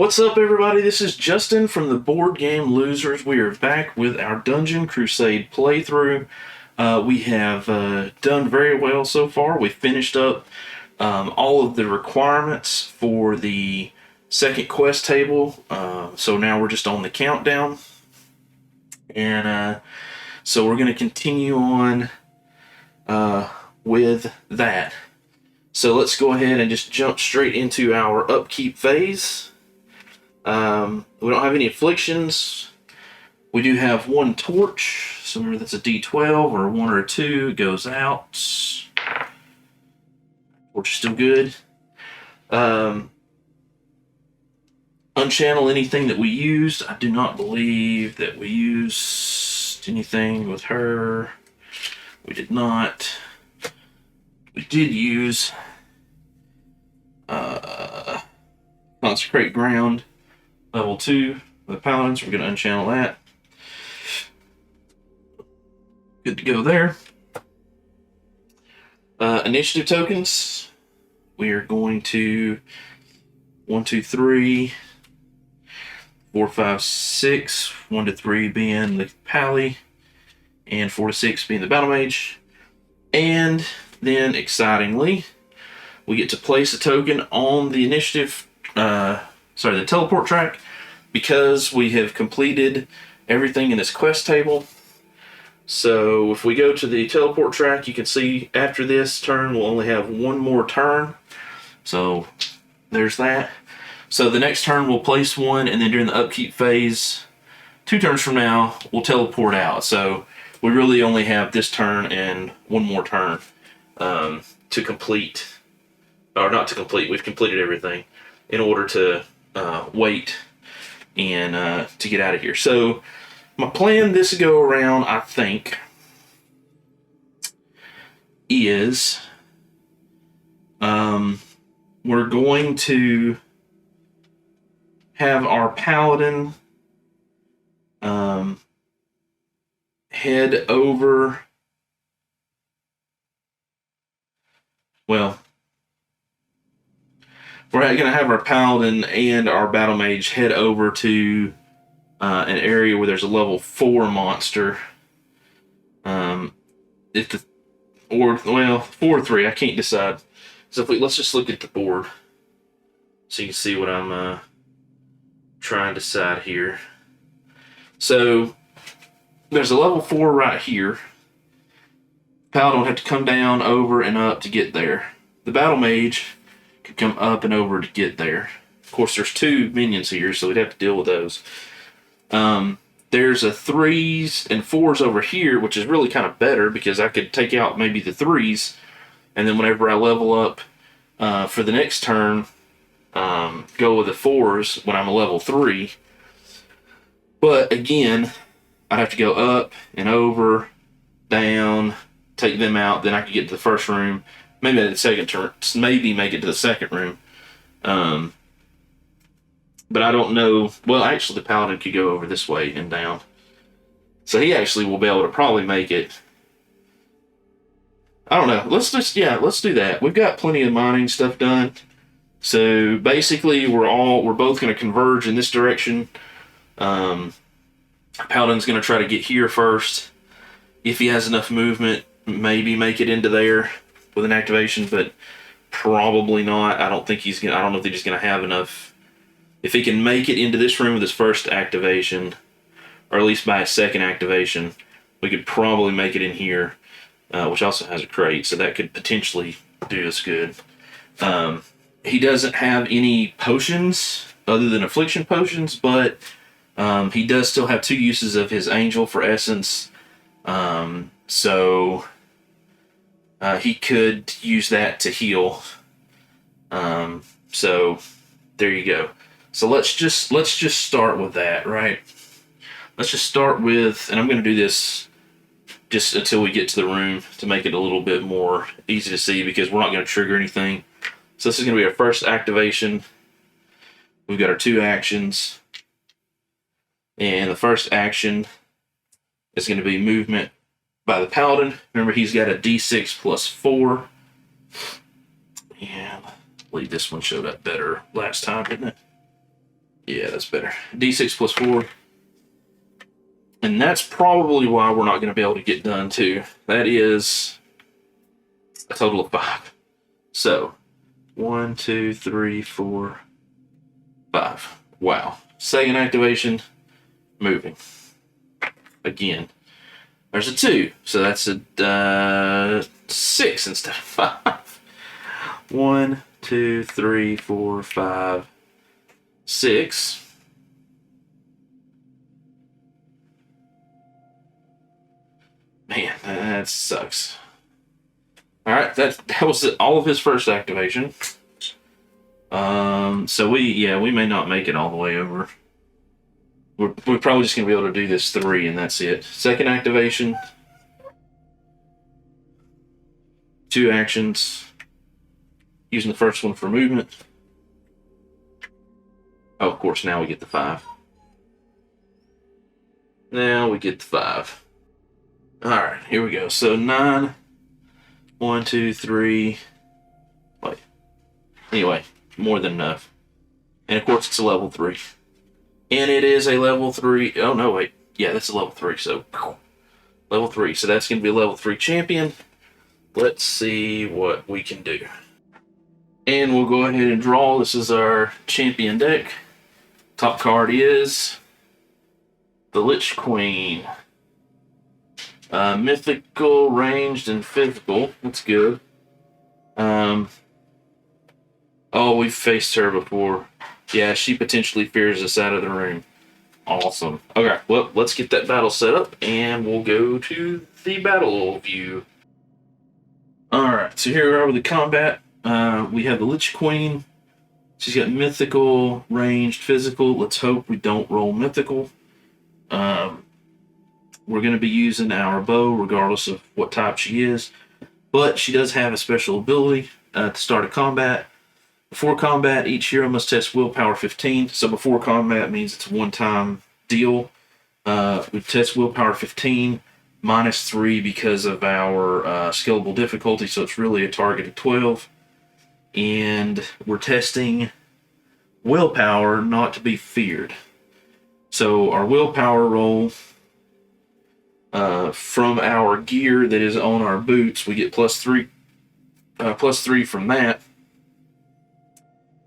What's up, everybody? This is Justin from the Board Game Losers. We are back with our Dungeon Crusade playthrough. We have done very well so far. We finished up all of the requirements for the second quest table. So now we're just on the countdown. And so we're going to continue on with that. So let's go ahead and just jump straight into our upkeep phase. We don't have any afflictions. We do have one torch, so remember that's a D12 or a 1 or a 2. It goes out. Torch is still good. Unchannel anything that we used. I do not believe that we used anything with her. We did not. We did use Consecrate Ground. Level 2 for the Paladins. We're going to unchannel that. Good to go there. Initiative tokens. We are going to 1, 2, 3, 4, 5, 6. 1 to 3 being the Pally, and 4 to 6 being the Battle Mage. And then, excitingly, we get to place a token on the initiative. The teleport track, because we have completed everything in this quest table. So if we go to the teleport track, you can see after this turn we'll only have one more turn. So there's that. So the next turn we'll place one, and then during the upkeep phase, 2 turns from now, we'll teleport out. So we really only have this turn and one more turn to complete, or not to complete, we've completed everything in order to wait and to get out of here. So my plan this go around, I think, is we're going to have our Paladin head over. Well, we're going to have our Paladin and our Battle Mage head over to an area where there's a level 4 monster. 4 or 3, I can't decide. So let's just look at the board so you can see what I'm trying to decide here. So there's a level 4 right here. Paladin will have to come down, over, and up to get there. The Battle Mage could come up and over to get there. Of course, there's 2 minions here, so we'd have to deal with those. There's a 3s and 4s over here, which is really kind of better because I could take out maybe the 3s, and then whenever I level up for the next turn, go with the 4s when I'm a level 3. But again, I'd have to go up and over, down, take them out, then I could get to the first room. Maybe at the second turn, maybe make it to the second room. But I don't know. Well, actually, the Paladin could go over this way and down. So he actually will be able to probably make it. I don't know. Let's do that. We've got plenty of mining stuff done. So basically, we're both going to converge in this direction. Paladin's going to try to get here first. If he has enough movement, maybe make it into there with an activation, but probably not. I don't know if he's just going to have enough. If he can make it into this room with his first activation, or at least by his second activation, we could probably make it in here, which also has a crate, so that could potentially do us good. He doesn't have any potions other than affliction potions, but he does still have 2 uses of his angel for essence, so he could use that to heal. So there you go. So let's just start with that, right? Let's just start with, and I'm going to do this just until we get to the room to make it a little bit more easy to see, because we're not going to trigger anything. So this is going to be our first activation. We've got our 2 actions. And the first action is going to be movement by the Paladin. Remember, he's got a D6 plus 4. And I believe this one showed up better last time, didn't it? Yeah, that's better. D6 plus 4. And that's probably why we're not going to be able to get done, too. That is a total of 5. So, 1, 2, 3, 4, 5. Wow. Second activation, moving. Again. There's a 2. So that's a 6 instead of 5. 1, 2, 3, 4, 5, 6. Man, that sucks. Alright, that was all of his first activation. So we may not make it all the way over. We're probably just gonna be able to do this 3 and that's it. Second activation. 2 actions. Using the first one for movement. Oh, of course, now we get the 5. Now we get the 5. Alright, here we go. So 9. 1, 2, 3. Wait. Anyway, more than enough. And of course, it's a level 3. And it is a level 3. Oh, no, wait. Yeah, that's a level 3. So, level 3. So that's going to be a level 3 champion. Let's see what we can do. And we'll go ahead and draw. This is our champion deck. Top card is the Lich Queen. Mythical, ranged, and physical. That's good. Oh, we've faced her before. Yeah, she potentially fears us out of the room. Awesome. Okay, well, let's get that battle set up, and we'll go to the battle view. Alright, so here we are with the combat. We have the Lich Queen. She's got mythical, ranged, physical. Let's hope we don't roll mythical. We're going to be using our bow regardless of what type she is. But she does have a special ability to start a combat. Before combat, each hero must test willpower 15. So before combat means it's a one-time deal. We test willpower 15, minus 3 because of our scalable difficulty. So it's really a target of 12. And we're testing willpower not to be feared. So our willpower roll... from our gear that is on our boots, we get plus 3 from that.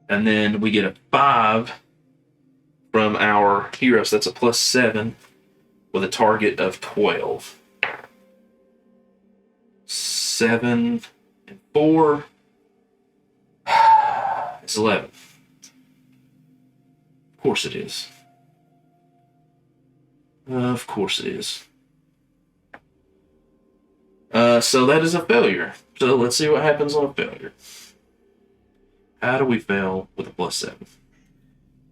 And then we get a 5 from our heroes. That's a plus 7 with a target of 12. 7 and 4 is 11. Of course it is. Of course it is. So that is a failure. So let's see what happens on a failure. How do we fail with a plus 7?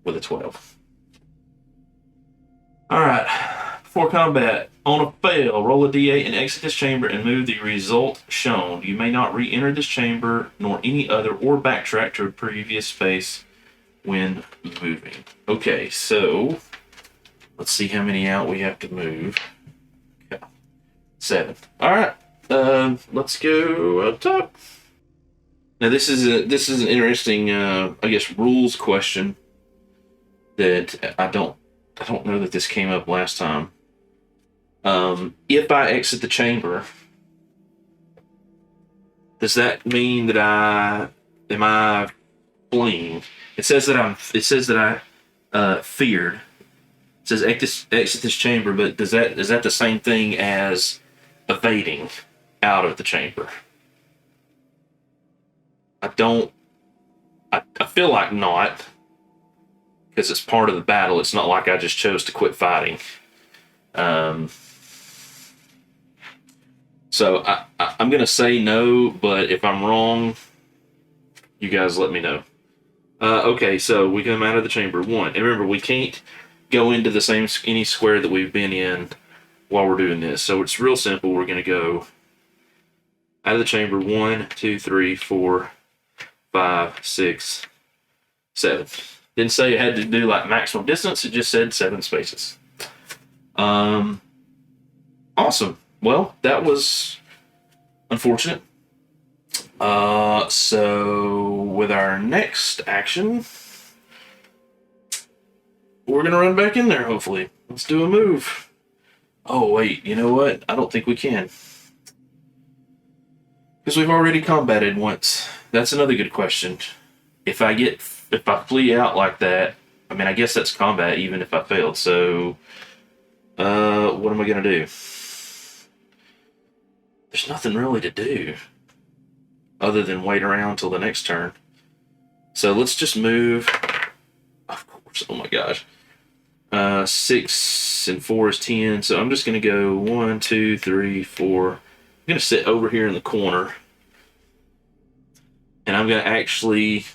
With a 12. Alright. Before combat, on a fail, roll a d8 and exit this chamber and move the result shown. You may not re-enter this chamber, nor any other, or backtrack to a previous space when moving. Okay, so let's see how many out we have to move. Okay. 7. Alright. Let's go up top. Now this is an interesting, I guess, rules question that I don't know that this came up last time. If I exit the chamber, does that mean that am I fleeing? It says that I feared. It says exit this chamber, but is that the same thing as evading out of the chamber? I feel like not, because it's part of the battle. It's not like I just chose to quit fighting. So I'm going to say no, but if I'm wrong, you guys let me know. Okay, so we come out of the chamber. 1. And remember, we can't go into any square that we've been in while we're doing this. So it's real simple. We're going to go out of the chamber. 1, 2, 3, 4, 5, 6, 7. Didn't say it had to do like maximum distance. It just said 7 spaces. Awesome. Well, that was unfortunate. So with our next action, we're gonna run back in there, hopefully. Let's do a move. Oh, wait, you know what? I don't think we can. Because we've already combated once. That's another good question. If I flee out like that, I mean, I guess that's combat even if I failed, so what am I gonna do? There's nothing really to do other than wait around till the next turn. So let's just move. Of course, oh my gosh. 6 and 4 is 10, so I'm just gonna go 1, 2, 3, 4. I'm gonna sit over here in the corner. And I'm gonna actually.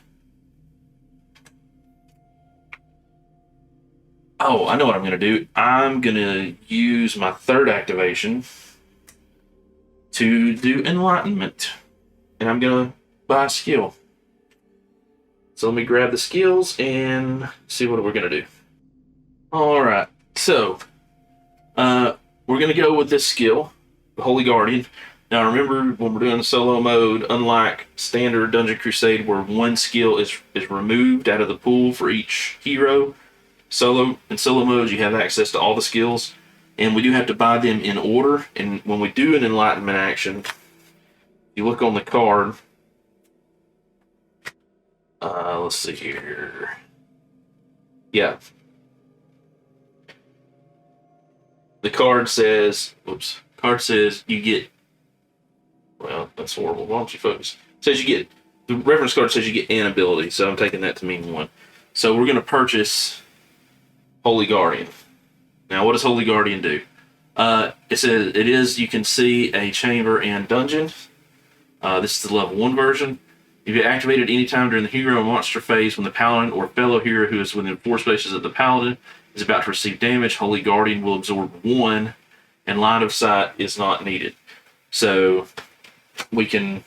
Oh, I know what I'm gonna do. I'm gonna use my third activation to do Enlightenment. And I'm gonna buy a skill. So let me grab the skills and see what we're gonna do. Alright, so we're gonna go with this skill, the Holy Guardian. Now remember, when we're doing the solo mode, unlike standard Dungeon Crusade where one skill is removed out of the pool for each hero, in solo mode you have access to all the skills, and we do have to buy them in order. And when we do an Enlightenment action, you look on the card. Let's see here. Yeah. The card says, you get, well, that's horrible. Why don't you focus? It says you get, the reference card says you get an ability, so I'm taking that to mean one. So we're going to purchase Holy Guardian. Now, what does Holy Guardian do? It says you can see a chamber and dungeon. This is the level 1 version. If you activate it anytime during the hero or monster phase when the paladin or fellow hero who is within 4 spaces of the paladin is about to receive damage, Holy Guardian will absorb 1, and line of sight is not needed. So we can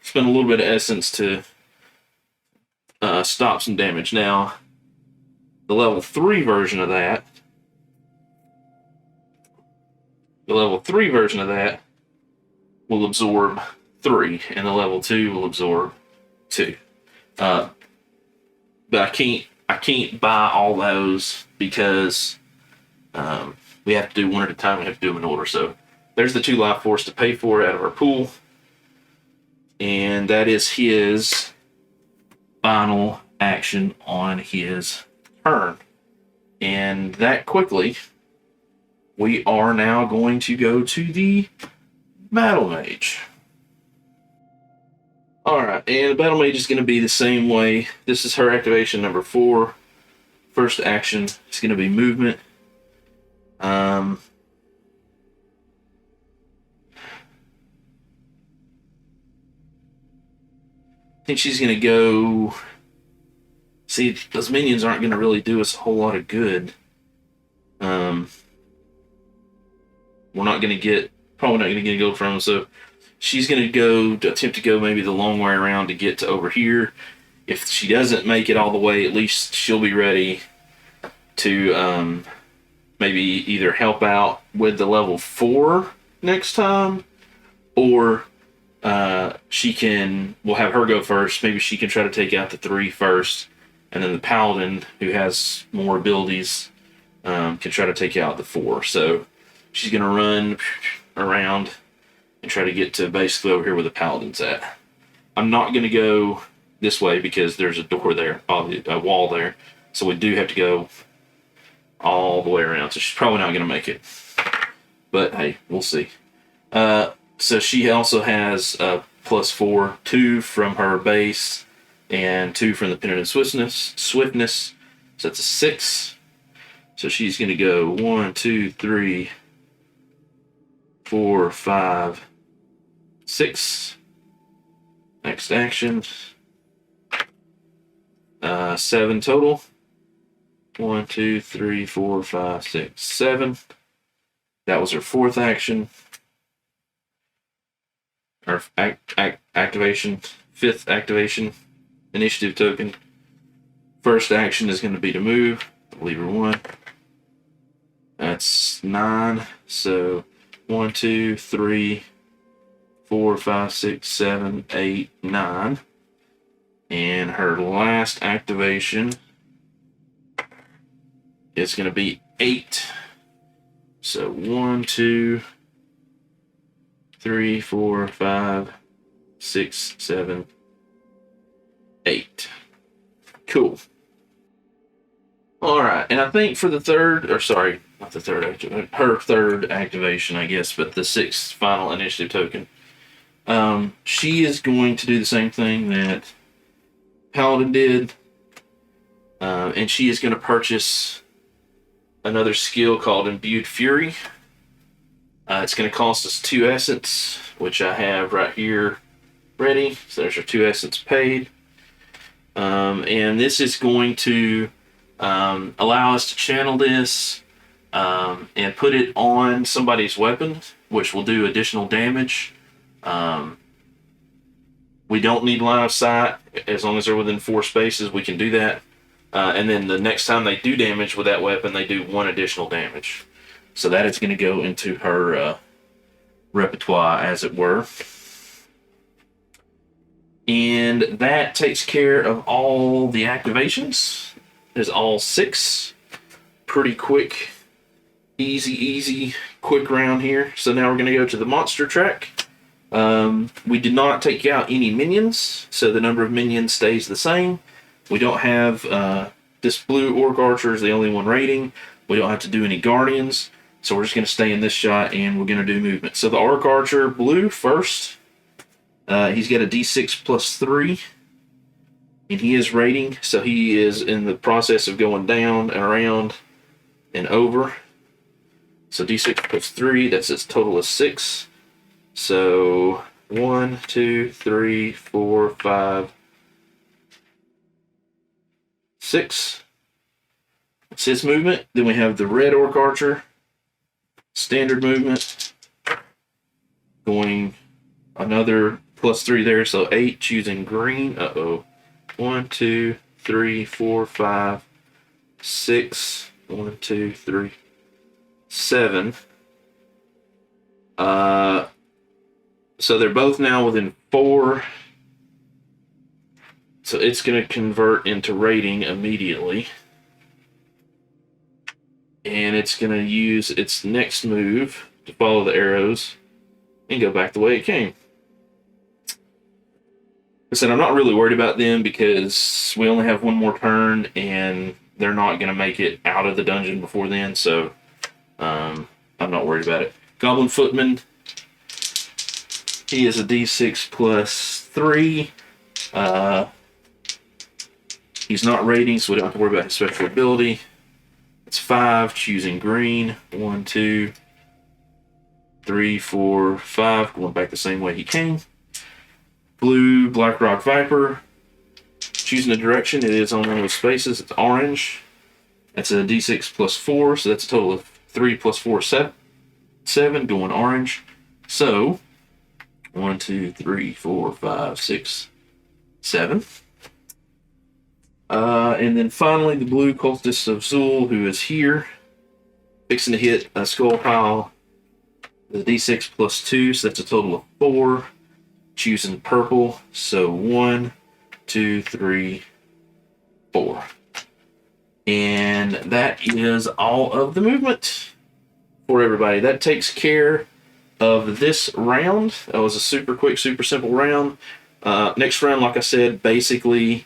spend a little bit of essence to stop some damage. Now, the level 3 version of that will absorb 3, and the level 2 will absorb 2. But I can't buy all those because we have to do one at a time. We have to do them in order. So there's the 2 life force to pay for out of our pool, and that is his final action on his turn. And that quickly, we are now going to go to the Battle Mage. Alright, and the Battle Mage is going to be the same way. This is her activation number 4. First action is going to be movement. I think she's going to go. See, those minions aren't going to really do us a whole lot of good. We're not going to get, probably not going to get a go from them, so she's going to attempt to go maybe the long way around to get to over here. If she doesn't make it all the way, at least she'll be ready to maybe either help out with the level 4 next time, or we'll have her go first. Maybe she can try to take out the 3 first, and then the Paladin, who has more abilities, can try to take out the 4. So she's going to run around and try to get to basically over here where the Paladin's at. I'm not going to go this way because there's a door there, a wall there. So we do have to go all the way around. So she's probably not going to make it. But hey, we'll see. So she also has +4, 2 from her base, and 2 from the Penitent Swiftness. So that's a 6. So she's going to go 1, 2, 3, 4, 5, 6. Next action. 7 total. 1, 2, 3, 4, 5, 6, 7. That was her 4th action. Her activation. 5th activation. Initiative token. First action is going to be to move. Lever 1. That's 9. So 1, 2, 3, 4, 5, 6, 7, 8, 9. And her last activation is going to be 8. So 1, 2, 3, 4, 5, 6, 7, 8. Cool. All right, and I think for the third, or sorry, not the third activation, her third activation, I guess, but the 6th final initiative token, she is going to do the same thing that Paladin did, and she is going to purchase another skill called Imbued Fury. It's going to cost us 2 essence, which I have right here ready. So there's our 2 essence paid. And this is going to allow us to channel this and put it on somebody's weapon, which will do additional damage. We don't need line of sight. As long as they're within 4 spaces, we can do that. And then the next time they do damage with that weapon, they do 1 additional damage. So that is going to go into her repertoire, as it were. And that takes care of all the activations. There's all 6. Pretty quick, easy, quick round here. So now we're going to go to the monster track. We did not take out any minions, so the number of minions stays the same. We don't have this blue Orc Archer is the only one raiding. We don't have to do any Guardians, so we're just going to stay in this shot and we're going to do movement. So the Orc Archer blue first. He's got a D6 plus 3, and he is raiding, so he is in the process of going down and around and over. So D6 plus 3, that's its total of 6. So 1, 2, 3, 4, 5, 6. That's his movement. Then we have the red Orc Archer, standard movement, going another plus 3 there, so 8, choosing green. 1, 2, 3, 4, 5, 6. 1, 2, 3, 7. So they're both now within 4. So it's going to convert into raiding immediately. And it's going to use its next move to follow the arrows and go back the way it came. I said I'm not really worried about them because we only have 1 more turn and they're not going to make it out of the dungeon before then, so I'm not worried about it. Goblin Footman, he is a D6 plus 3. He's not raiding, so we don't have to worry about his special ability. It's 5, choosing green. 1, 2, 3, 4, 5, going back the same way he came. Blue Blackrock Viper, choosing a direction. It is on one of those spaces. It's orange. That's a D6 plus 4, so that's a total of 3 plus 4, 7, going orange. So 1, 2, 3, 4, 5, 6, 7. And then finally, the blue Cultist of Zul, who is here, fixing to hit a skull pile. The D6 plus 2, so that's a total of 4. Choosing purple, so 1, 2, 3, 4. And that is all of the movement for everybody. That takes care of this round. That was a super quick, super simple round. Next round, like I said, basically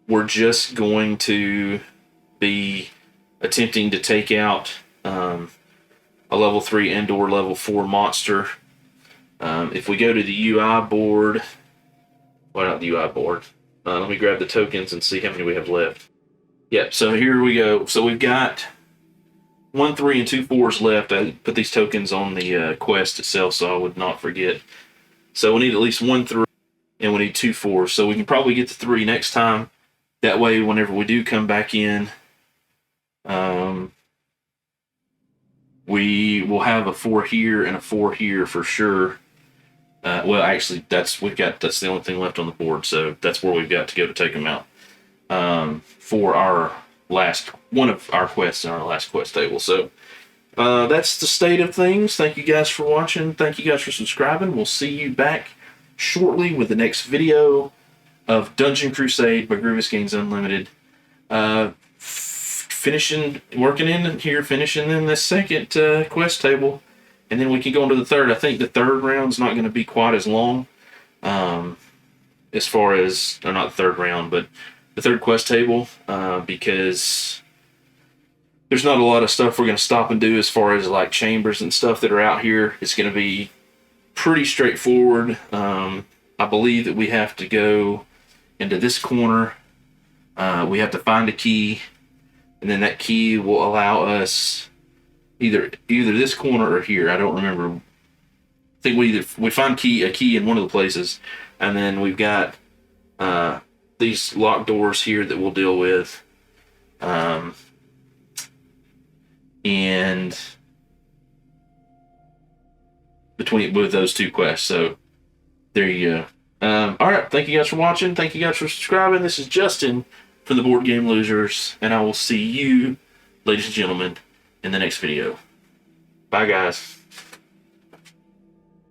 we're just going to be attempting to take out a level 3 and/or level 4 monster. If we go to the UI board, well, not the UI board, let me grab the tokens and see how many we have left. Yep, so here we go. So we've got 1, 3, and 2 4s left. I put these tokens on the quest itself so I would not forget. So we need at least 1 3, and we need 2 4s. So we can probably get to 3 next time. That way, whenever we do come back in, we will have a 4 here and a 4 here for sure. Well, actually, that's the only thing left on the board, so that's where we've got to go to take them out for our one of our quests in our last quest table. So that's the state of things. Thank you guys for watching. Thank you guys for subscribing. We'll see you back shortly with the next video of Dungeon Crusade by Grievous Games Unlimited. working in here, finishing in the second quest table, and then we can go into the third. I think the third round's not going to be quite as long, as far as, or not the third round, but the third quest table, because there's not a lot of stuff we're going to stop and do as far as like chambers and stuff that are out here. It's going to be pretty straightforward. I believe that we have to go into this corner. We have to find a key, and then that key will allow us either this corner or here. I don't remember. I think we find a key in one of the places, and then we've got these locked doors here that we'll deal with. And with those two quests. So there you go. All right. Thank you guys for watching. Thank you guys for subscribing. This is Justin from the Board Game Losers, and I will see you, ladies and gentlemen, in the next video. Bye, guys.